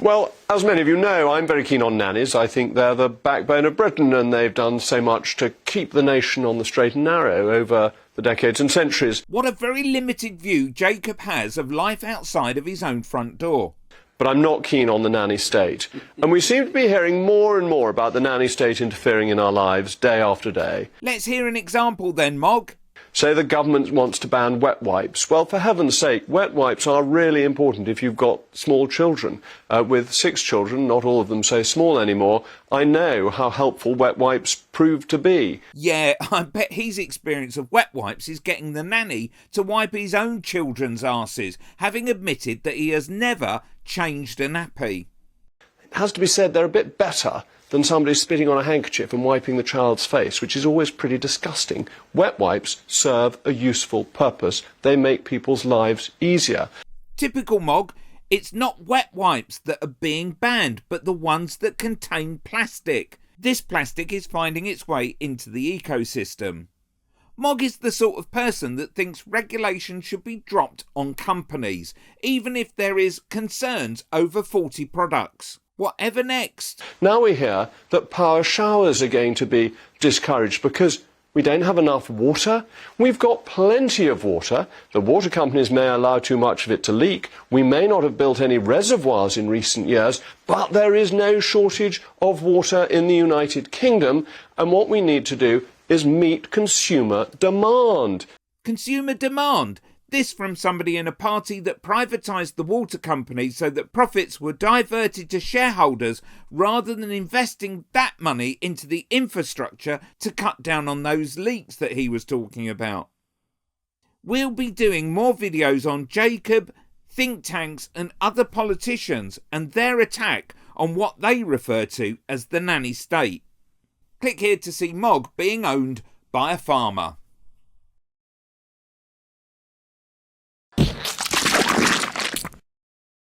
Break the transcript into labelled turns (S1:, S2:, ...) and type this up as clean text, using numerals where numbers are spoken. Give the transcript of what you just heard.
S1: Well, as many of you know, I'm very keen on nannies. I think they're the backbone of Britain, and they've done so much to keep the nation on the straight and narrow over the decades and centuries.
S2: What a very limited view Jacob has of life outside of his own front door.
S1: But I'm not keen on the nanny state. And we seem to be hearing more and more about the nanny state interfering in our lives day after day.
S2: Let's hear an example then, Mogg.
S1: Say the government wants to ban wet wipes. Well, for heaven's sake, wet wipes are really important if you've got small children. With 6 children, not all of them so small anymore, I know how helpful wet wipes prove to be.
S2: Yeah, I bet his experience of wet wipes is getting the nanny to wipe his own children's arses, having admitted that he has never changed a nappy.
S1: It has to be said they're a bit better than somebody spitting on a handkerchief and wiping the child's face, which is always pretty disgusting. Wet wipes serve a useful purpose. They make people's lives easier.
S2: Typical Mogg, it's not wet wipes that are being banned, but the ones that contain plastic. This plastic is finding its way into the ecosystem. Mogg is the sort of person that thinks regulation should be dropped on companies, even if there is concerns over faulty products. Whatever next?
S1: Now we hear that power showers are going to be discouraged because we don't have enough water. We've got plenty of water. The water companies may allow too much of it to leak. We may not have built any reservoirs in recent years, but there is no shortage of water in the United Kingdom. And what we need to do is meet consumer demand.
S2: Consumer demand? This from somebody in a party that privatised the water companies so that profits were diverted to shareholders rather than investing that money into the infrastructure to cut down on those leaks that he was talking about. We'll be doing more videos on Jacob, think tanks and other politicians and their attack on what they refer to as the nanny state. Click here to see Mogg being owned by a farmer.